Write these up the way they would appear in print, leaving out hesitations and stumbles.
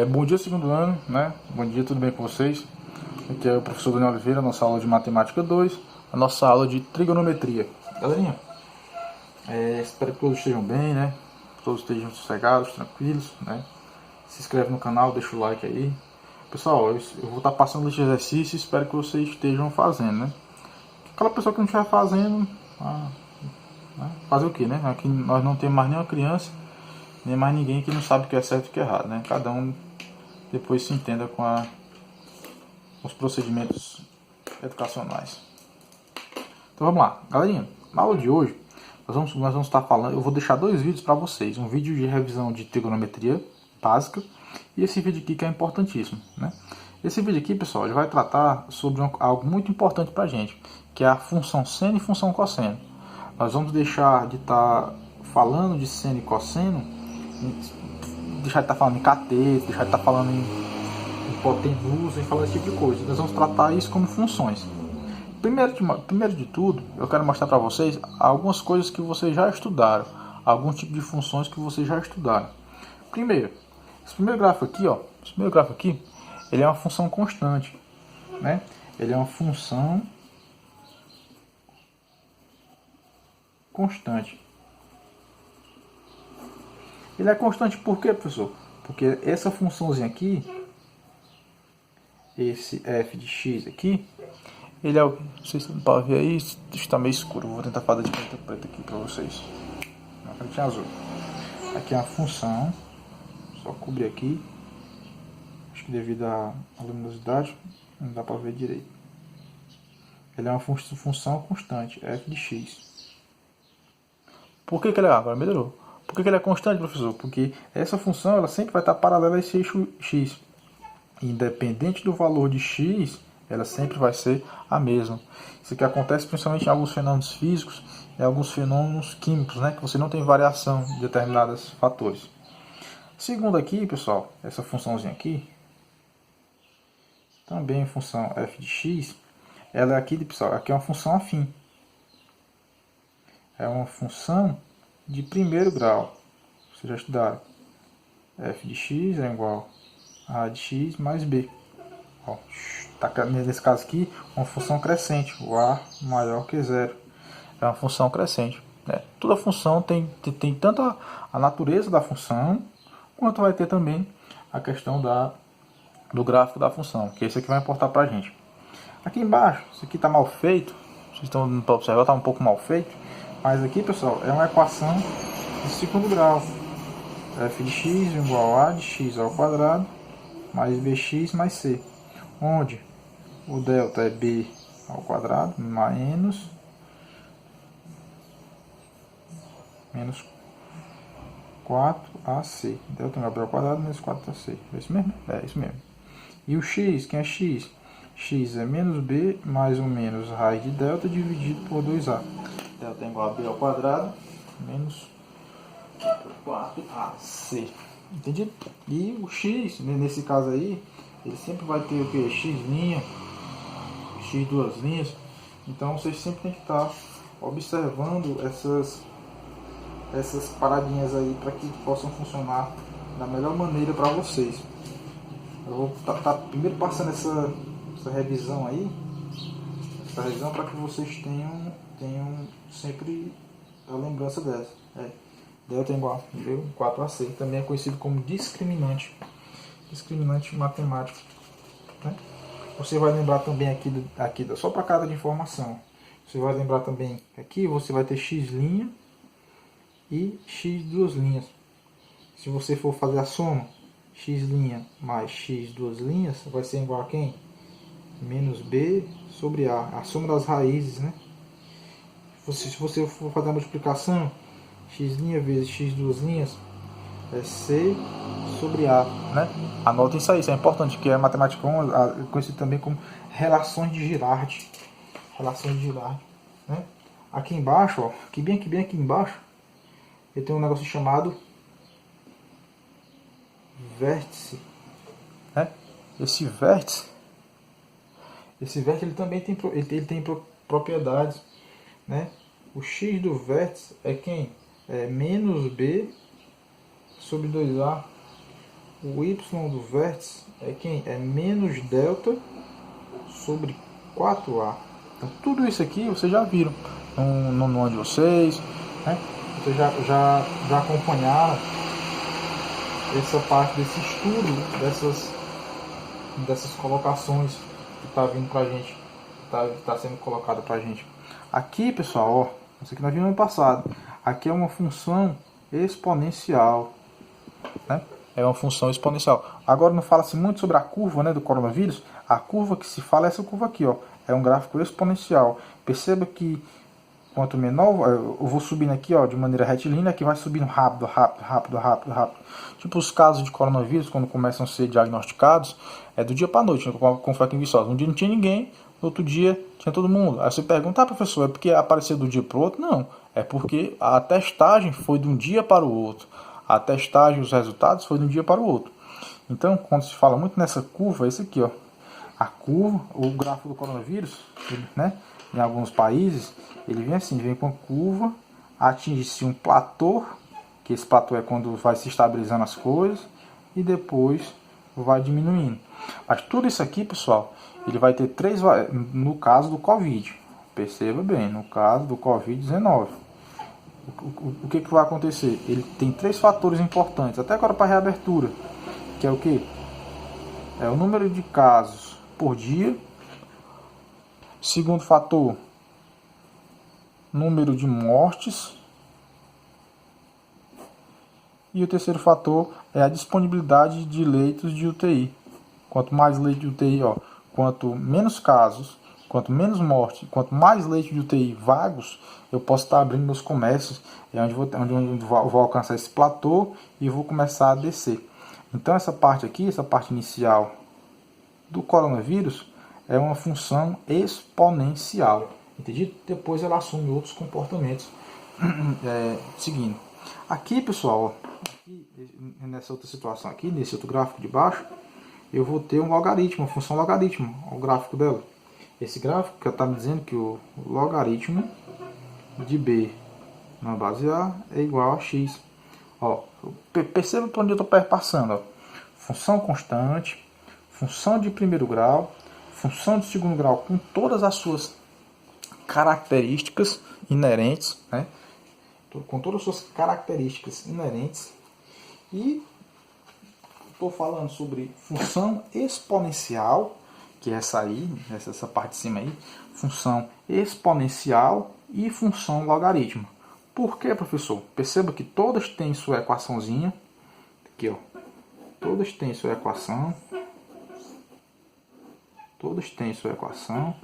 Bom dia, segundo ano, né? Bom dia, tudo bem com vocês? Aqui é o professor Daniel Oliveira, nossa aula de Matemática 2, a nossa aula de Trigonometria. Galerinha, espero que todos estejam bem, né? Todos estejam sossegados, tranquilos, né? Se inscreve no canal, deixa o like aí. Pessoal, eu vou estar passando lista de exercícios, espero que vocês estejam fazendo, né? Aquela pessoa que não estiver fazendo, fazer o que, né? Aqui nós não temos mais nenhuma criança, nem mais ninguém que não sabe o que é certo e o que é errado, né? Cada um depois se entenda com os procedimentos educacionais. Então vamos lá, galerinha. Na aula de hoje, nós vamos estar falando. Eu vou deixar dois vídeos para vocês: um vídeo de revisão de trigonometria básica e esse vídeo aqui que é importantíssimo, né? Esse vídeo aqui, pessoal, ele vai tratar sobre algo muito importante para a gente, que é a função seno e função cosseno. Nós vamos deixar de estar falando de seno e cosseno, deixar de estar falando em cateto, deixar de estar falando em hipotenusa e falar esse tipo de coisa. Nós vamos tratar isso como funções. Primeiro de tudo, eu quero mostrar para vocês algumas coisas que vocês já estudaram, alguns tipos de funções que vocês já estudaram. Primeiro, esse primeiro gráfico aqui, ele é uma função constante, né? Ele é uma função constante. Ele é constante por quê, professor? Porque essa funçãozinha aqui, esse f de x aqui, ele é o... Não sei se não pode ver aí, está meio escuro. Vou tentar fazer de preto preto aqui para vocês. Na frente azul. Aqui é uma função. Só cobrir aqui. Acho que devido à luminosidade não dá para ver direito. Ele é uma função constante, f de x. Por que ele é... Agora melhorou. Por que ele é constante, professor? Porque essa função ela sempre vai estar paralela a esse eixo x. Independente do valor de x, ela sempre vai ser a mesma. Isso aqui acontece principalmente em alguns fenômenos físicos e alguns fenômenos químicos, né, que você não tem variação de determinados fatores. Segundo aqui, pessoal, essa funçãozinha aqui, também função f de x, ela é aqui, pessoal, aqui é uma função afim. É uma função de primeiro grau. Vocês já estudaram. F de x é igual a de x mais b. Tá, nesse caso aqui, uma função crescente, o a maior que zero. É uma função crescente. Né? Toda função tem tanto a natureza da função, quanto vai ter também a questão do gráfico da função, que isso aqui vai importar para a gente. Aqui embaixo, isso aqui está mal feito, vocês estão dando para observar, está um pouco mal feito, mas aqui, pessoal, é uma equação de segundo grau. F de x igual a de x ao quadrado mais bx mais c, onde o delta é b ao quadrado menos 4ac. Delta é b ao quadrado menos 4ac. É isso mesmo? É isso mesmo. E o x, quem é x? X é menos b mais ou menos raiz de delta dividido por 2a. Delta é igual a b ao quadrado menos 4ac. Entendido? E o x, nesse caso aí, ele sempre vai ter o que? X', x duas linhas. Então vocês sempre tem que estar observando essas paradinhas aí para que possam funcionar da melhor maneira para vocês. Eu vou estar primeiro passando essa revisão aí, para que vocês tenham sempre a lembrança dessa. Delta é igual a 4ac, também é conhecido como discriminante matemático. Né? Você vai lembrar também aqui só para cada de informação. Você vai lembrar também que aqui você vai ter x' e x duas linhas. Se você for fazer a soma, x' mais x duas linhas vai ser igual a quem? Menos b sobre a soma das raízes, né? Se você for fazer a multiplicação, x' vezes x duas linhas é c sobre a, né? Anotem isso aí, isso é importante, que é matemática conhecido também como relações de Girard. Né? Aqui embaixo, ó, bem aqui embaixo, eu tenho um negócio chamado vértice. Né? Esse vértice ele também tem propriedades. Né? O x do vértice é quem? É menos b sobre 2a. o y do vértice é quem? É menos delta sobre 4A. Então, tudo isso aqui vocês já viram no ano de vocês, né? Vocês já acompanharam essa parte desse estudo, dessas colocações que está vindo pra gente, está sendo colocada pra gente. Aqui, pessoal, ó, isso aqui nós vimos no passado. Aqui é uma função exponencial, né? É uma função exponencial. Agora não fala-se muito sobre a curva, né, do coronavírus. A curva que se fala é essa curva aqui, ó. É um gráfico exponencial. Perceba que quanto menor, eu vou subindo aqui, ó, de maneira retilínea, que vai subindo rápido, rápido, rápido, rápido, rápido. Tipo os casos de coronavírus, quando começam a ser diagnosticados, é do dia para noite, né, como foi aqui em Viçosa. Um dia não tinha ninguém, no outro dia tinha todo mundo. Aí você pergunta, professor, é porque apareceu do dia para o outro? Não, é porque a testagem foi de um dia para o outro. A testagem, os resultados, foi de um dia para o outro. Então, quando se fala muito nessa curva, é esse aqui, ó. A curva, o gráfico do coronavírus, né? Em alguns países, ele vem assim, vem com a curva, atinge-se um platô, que esse platô é quando vai se estabilizando as coisas, e depois vai diminuindo. Mas tudo isso aqui, pessoal, ele vai ter três, no caso do Covid, perceba bem, no caso do Covid-19, o que vai acontecer? Ele tem três fatores importantes, até agora para a reabertura, que é o que? É o número de casos por dia. Segundo fator, número de mortes. E o terceiro fator é a disponibilidade de leitos de UTI. Quanto mais leitos de UTI, ó, quanto menos casos, quanto menos morte, quanto mais leitos de UTI vagos, eu posso estar abrindo meus comércios, é onde eu vou alcançar esse platô e vou começar a descer. Então essa parte aqui, essa parte inicial do coronavírus, é uma função exponencial, entendi? Depois ela assume outros comportamentos. Seguindo. Aqui, pessoal, aqui, nessa outra situação aqui, nesse outro gráfico de baixo, eu vou ter um logaritmo, uma função logaritmo, o gráfico dela. Esse gráfico que está me dizendo que o logaritmo de b na base A é igual a x. Ó, perceba para onde eu estou perpassando. Ó. Função constante, função de primeiro grau, função de segundo grau com todas as suas características inerentes, né? Com todas as suas características inerentes. E estou falando sobre função exponencial, que é essa aí, essa parte de cima aí, função exponencial e função logaritmo. Por que, professor? Perceba que todas têm sua equaçãozinha, aqui ó, todas têm sua equação, todas têm sua equação,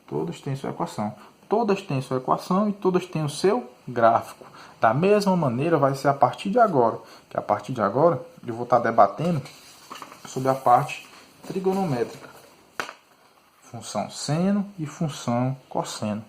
todas têm sua equação, todas têm sua equação e todas têm o seu gráfico. Da mesma maneira vai ser a partir de agora, que a partir de agora eu vou estar debatendo sobre a parte trigonométrica, função seno e função cosseno.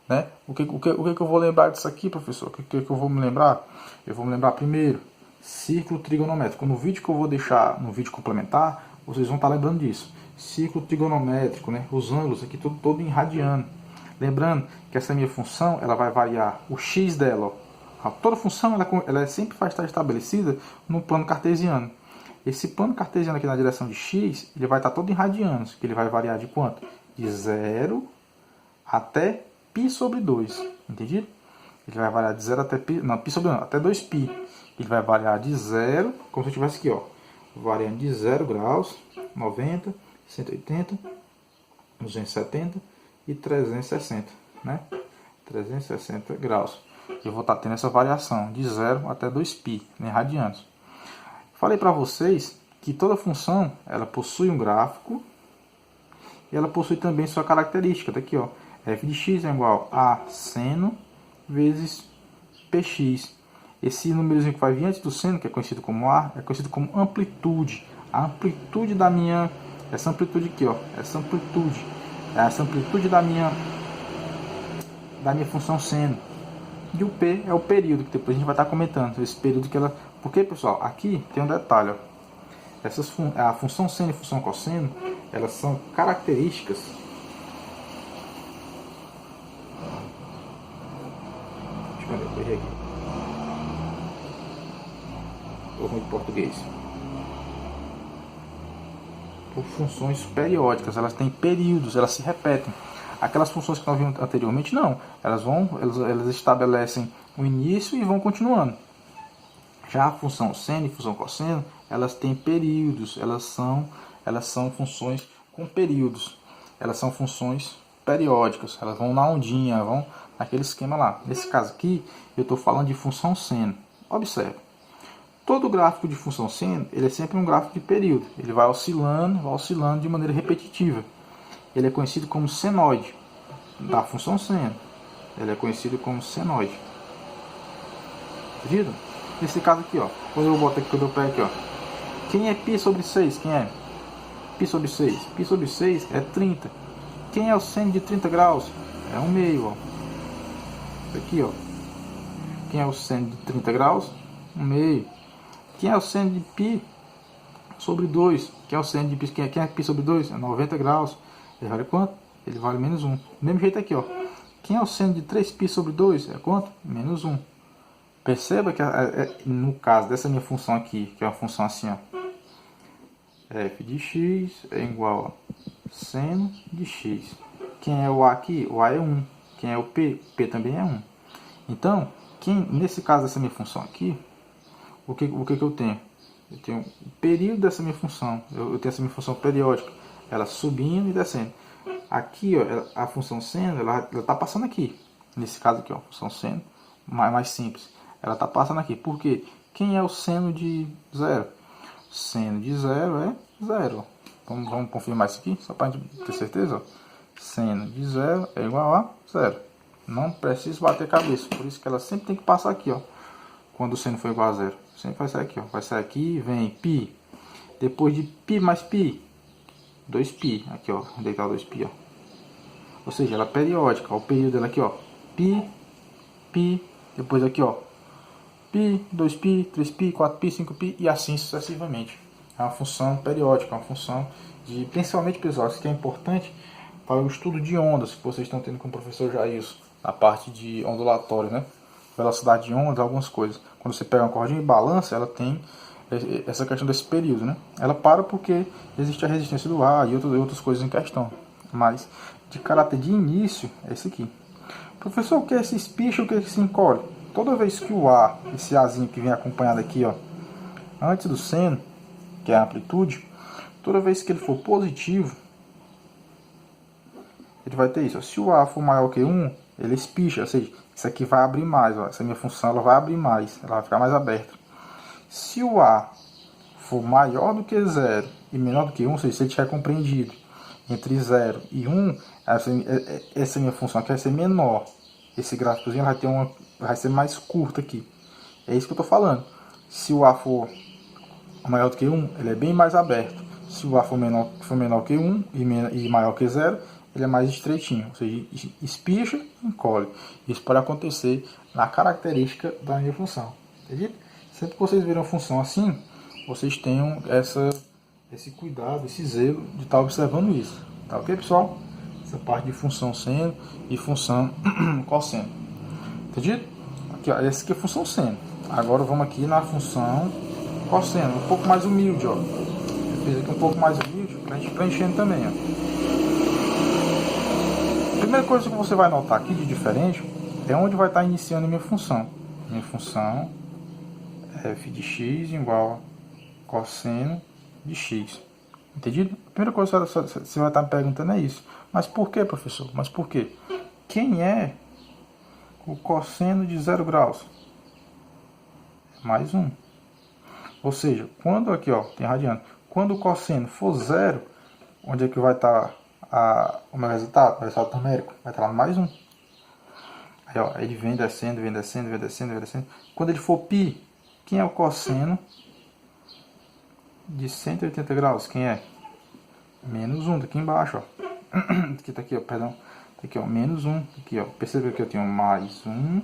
Né? O que eu vou lembrar disso aqui, professor? O que eu vou me lembrar? Eu vou me lembrar primeiro, círculo trigonométrico. No vídeo que eu vou deixar, no vídeo complementar, vocês vão estar lembrando disso. Círculo trigonométrico, né? Os ângulos aqui todo em radiano. Lembrando que essa minha função, ela vai variar o x dela. Ó. Toda função, ela sempre vai estar estabelecida no plano cartesiano. Esse plano cartesiano aqui na direção de x, ele vai estar todo em radianos, que ele vai variar de quanto? De 0 até π sobre 2, entendido? Ele vai variar de 0 até π, não, π sobre 1, até 2π. Ele vai variar de 0, como se eu estivesse aqui, ó, variando de 0 graus, 90, 180, 270 e 360, né? 360 graus. Eu vou estar tendo essa variação de 0 até 2π, em radianos. Falei para vocês que toda função, ela possui um gráfico e ela possui também sua característica, tá aqui, ó. F de x é igual a seno vezes px. Esse númerozinho que vai vir antes do seno, que é conhecido como A, é conhecido como amplitude. A amplitude da minha... Essa amplitude aqui, ó. Essa amplitude. É essa amplitude da minha função seno. E o P é o período, que depois a gente vai estar comentando. Esse período que ela... Porque, pessoal, aqui tem um detalhe, ó. A função seno e a função cosseno, elas são características... Tô ruim de português. Por funções periódicas, elas têm períodos, elas se repetem. Aquelas funções que nós vimos anteriormente, não. Elas estabelecem o início e vão continuando. Já a função seno e função cosseno, elas têm períodos, elas são funções com períodos. Elas são funções periódicas, elas vão na ondinha, vão naquele esquema lá. Nesse caso aqui, eu estou falando de função seno. Observe. Todo gráfico de função seno, ele é sempre um gráfico de período. Ele vai oscilando de maneira repetitiva. Ele é conhecido como senoide da função seno. Ele é conhecido como senoide. Entendido? Nesse caso aqui, ó, quando eu boto aqui, quando eu pego aqui, ó, quem é π sobre 6? Quem é? π sobre 6. π sobre 6 é 30. Quem é o seno de 30 graus? É 1/2, ó. Isso aqui, ó. Quem é o seno de 30 graus? 1/2. Quem é o seno de π sobre 2? Quem é o seno de π? Quem é π sobre 2? É 90 graus. Ele vale quanto? Ele vale -1. Do mesmo jeito aqui, ó. Quem é o seno de 3π sobre 2? É quanto? -1. Perceba que no caso dessa minha função aqui, que é uma função assim, ó, f de x é igual a seno de x. Quem é o a aqui? O a é 1. Quem é o p? O p também é 1. Então, nesse caso dessa minha função aqui, o que eu tenho? Eu tenho o período dessa minha função. Eu tenho essa minha função periódica, ela subindo e descendo. Aqui, ó, a função seno, ela está passando aqui. Nesse caso aqui, ó, função seno, mais simples. Ela está passando aqui. Por quê? Quem é o seno de 0? Seno de 0 é 0. Vamos confirmar isso aqui, só para a gente ter certeza. Ó. Seno de 0 é igual a 0. Não preciso bater cabeça. Por isso que ela sempre tem que passar aqui, ó. Quando o seno for igual a 0. Sempre vai sair aqui, ó. Vai sair aqui, vem π. Depois de π mais π, 2π. Aqui, ó. Deitar 2π, ó. Ou seja, ela é periódica. Ó, o período dela aqui, ó. π, π. Depois aqui, ó. π, 2π, 3π, 4π, 5π e assim sucessivamente. É uma função periódica, uma função de, principalmente, pessoal, isso que é importante para o estudo de ondas que vocês estão tendo com o professor Jailson, na parte de ondulatório, né? Velocidade de ondas, algumas coisas. Quando você pega uma cordinha e balança, ela tem essa questão desse período, né? Ela para porque existe a resistência do ar e outras coisas em questão. Mas, de caráter de início, é esse aqui. Professor, o que é esse espicha, o que é esse encolhe? Toda vez que o A, esse Azinho que vem acompanhado aqui, ó, antes do seno, que é a amplitude, toda vez que ele for positivo, ele vai ter isso. Ó. Se o A for maior que 1, ele espicha, ou seja, isso aqui vai abrir mais. Ó. Essa minha função ela vai abrir mais, ela vai ficar mais aberta. Se o A for maior do que 0 e menor do que 1, ou seja, se ele estiver compreendido entre 0 e 1, essa minha função aqui vai ser menor. Esse gráficozinho vai ser mais curto aqui. É isso que eu estou falando. Se o A for maior do que 1, ele é bem mais aberto. Se o A for menor que 1 e maior que 0, ele é mais estreitinho. Ou seja, espicha e encolhe. Isso pode acontecer na característica da minha função. Entendido? Sempre que vocês verem uma função assim, vocês tenham esse cuidado, esse zelo de estar observando isso. Tá ok, pessoal? Essa parte de função seno e função cosseno. Entendido? Aqui, ó, essa aqui é a função seno. Agora vamos aqui na função cosseno, um pouco mais humilde, ó. Eu fiz aqui um pouco mais humilde para a gente preenchendo também, ó. A primeira coisa que você vai notar aqui de diferente é onde vai estar iniciando a minha função. Minha função é f de x igual a cosseno de x. Entendido? A primeira coisa que você vai estar me perguntando é isso. Mas por que, professor? Mas por quê? Quem é o cosseno de 0 graus? Mais 1. Ou seja, quando aqui, ó, tem radiano. Quando o cosseno for 0, onde é que vai estar o meu resultado? O resultado numérico vai estar lá no mais 1. Aí, ó, ele vem descendo, vem descendo, vem descendo, vem descendo. Quando ele for π, quem é o cosseno de 180 graus? Quem é? Menos 1, daqui embaixo, ó. Aqui tá aqui, ó, perdão. Tá aqui, ó, menos 1. Aqui, ó. Percebeu que eu tenho mais 1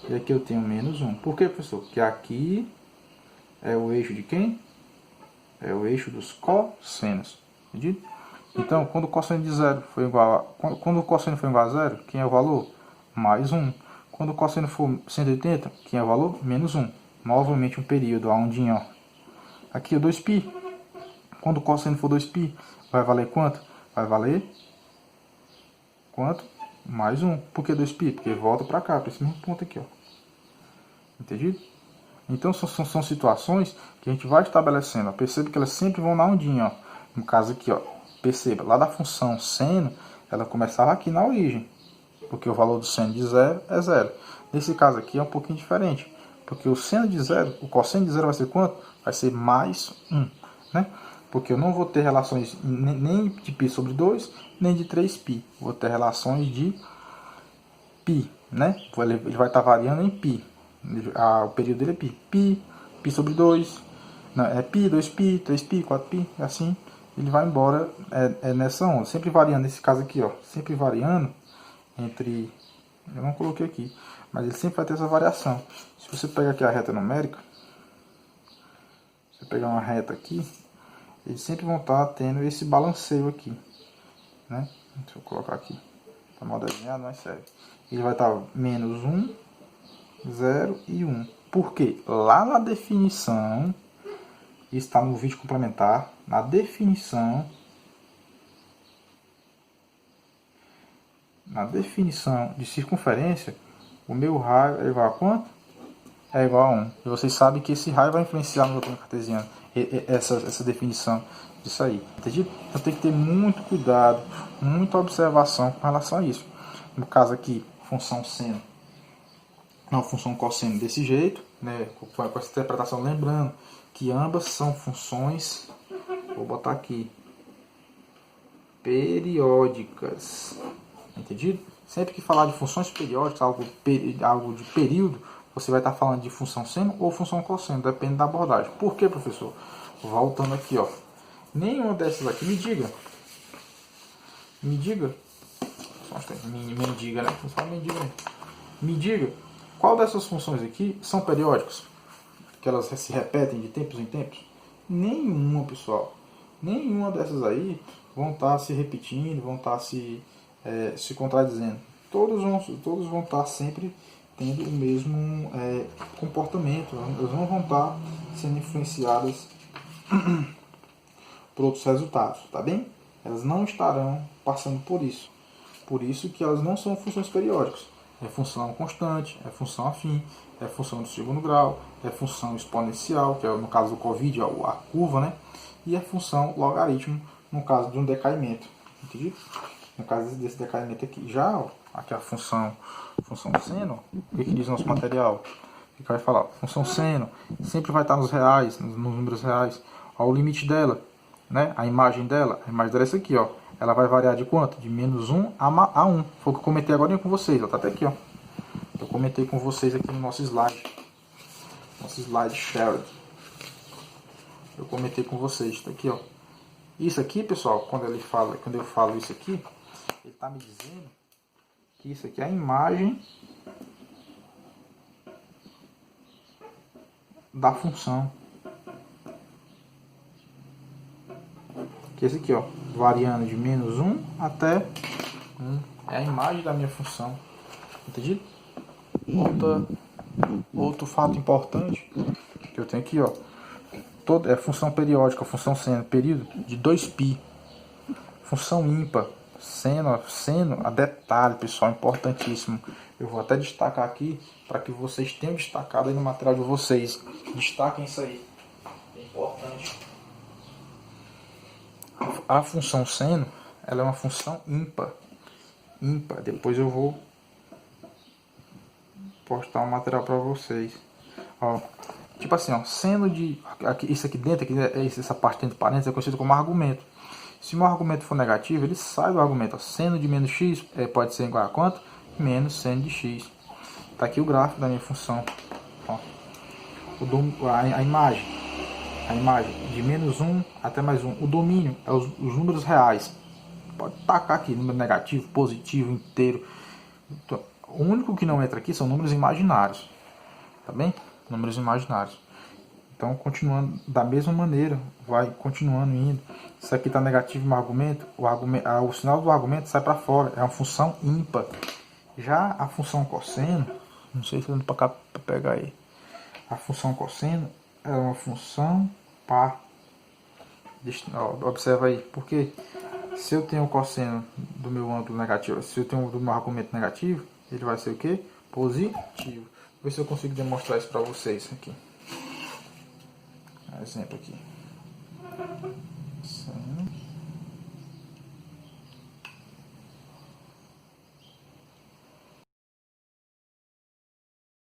e aqui eu tenho menos 1. Por quê, professor? Porque aqui é o eixo de quem? É o eixo dos cossenos. Entendido? Então, quando o cosseno de 0 for igual a... Quando o cosseno for igual a 0, quem é o valor? Mais 1. Quando o cosseno for 180, quem é o valor? Menos 1. Novamente um período, a ondinha, ó. Aqui é 2π. Quando o cosseno for 2π, vai valer quanto? Vai valer quanto? Mais 1. Por que 2π? Porque volta para cá, para esse mesmo ponto aqui, ó. Entendido? Então são situações que a gente vai estabelecendo. Ó. Perceba que elas sempre vão na ondinha, ó. No caso aqui, ó. Perceba, lá da função seno, ela começava aqui na origem. Porque o valor do seno de 0 é 0. Nesse caso aqui é um pouquinho diferente. Porque o seno de 0, o cosseno de 0 vai ser quanto? Vai ser mais 1. Né? Porque eu não vou ter relações nem de π sobre 2, nem de 3π. Vou ter relações de π. Né? Ele vai estar variando em π. O período dele é π. Π sobre 2. Não, é π, 2π, 3π, 4π. Assim ele vai embora nessa onda. Sempre variando. Nesse caso aqui, ó, sempre variando entre... Eu não coloquei aqui. Mas ele sempre vai ter essa variação. Se você pegar aqui a reta numérica, você pegar uma reta aqui, eles sempre vão estar tendo esse balanceio aqui, né? Deixa eu colocar aqui, tá mal desenhado, mas serve. Ele vai estar menos 1, 0 e 1. Por quê? Lá na definição, isso está no vídeo complementar, na definição de circunferência, o meu raio é igual a quanto? É igual a 1. E vocês sabem que esse raio vai influenciar no meu plano cartesiano. Essa definição disso aí. Entendido? Então tem que ter muito cuidado, muita observação com relação a isso. No caso aqui, função seno, não, função cosseno desse jeito, né? Com essa interpretação, lembrando que ambas são funções, vou botar aqui, periódicas. Entendido? Sempre que falar de funções periódicas, algo de período, você vai estar falando de função seno ou função cosseno, depende da abordagem. Por que, professor? Voltando aqui, ó. Nenhuma dessas aqui, me diga, me diga, né? Me diga, qual dessas funções aqui são periódicas? Que elas se repetem de tempos em tempos? Nenhuma, pessoal. Nenhuma dessas aí vão estar se repetindo, vão estar se contradizendo. Todos vão estar sempre tendo o mesmo comportamento. Elas não vão estar sendo influenciadas por outros resultados, tá bem? Elas não estarão passando por isso. Por isso que elas não são funções periódicas. É função constante, é função afim, é função do segundo grau, é função exponencial, que é no caso do Covid, a curva, né? E é função logaritmo, no caso de um decaimento. Entendido? No caso desse decaimento aqui. Já, ó, aqui a função seno, o que diz nosso material? O que vai falar? Função seno sempre vai estar nos reais, nos números reais. Ó, o limite dela, né? A imagem dela é essa aqui, ó. Ela vai variar de quanto? De menos 1 a 1. Foi o que eu comentei agora com vocês, ó. Tá até aqui, ó. Eu comentei com vocês aqui no nosso slide. Nosso slide shared. Eu comentei com vocês, tá aqui, ó. Isso aqui, pessoal, quando eu falo isso aqui, ele está me dizendo que isso aqui é a imagem da função. Que é esse aqui, ó, variando de menos 1 até 1. É a imagem da minha função. Entendido? Outro fato importante que eu tenho aqui, ó. É função periódica, função seno, período de 2π. Função ímpar, seno, a detalhe, pessoal, importantíssimo. Eu vou até destacar aqui para que vocês tenham destacado aí no material de vocês. Destaquem isso aí. É importante. A função seno, ela é uma função ímpar. Depois eu vou postar um material para vocês. Ó, tipo assim, ó, seno de... isso aqui dentro, essa parte dentro do parênteses é conhecido como argumento. Se o meu argumento for negativo, ele sai do argumento. Ó, seno de menos x pode ser igual a quanto? Menos seno de x. Tá aqui o gráfico da minha função. Ó, a imagem de menos 1 até mais 1. O domínio é os números reais. Pode tacar aqui, número negativo, positivo, inteiro. Então, o único que não entra aqui são números imaginários. Tá bem? Números imaginários. Então, continuando da mesma maneira, vai continuando indo. Isso aqui está negativo no argumento, o sinal do argumento sai para fora. É uma função ímpar. Já a função cosseno, não sei se está para cá para pegar aí. A função cosseno é uma função par. Ó, observa aí, porque se eu tenho o cosseno do meu ângulo negativo, se eu tenho do meu argumento negativo, ele vai ser o que? Positivo. Vou ver se eu consigo demonstrar isso para vocês aqui. Exemplo aqui. Assim.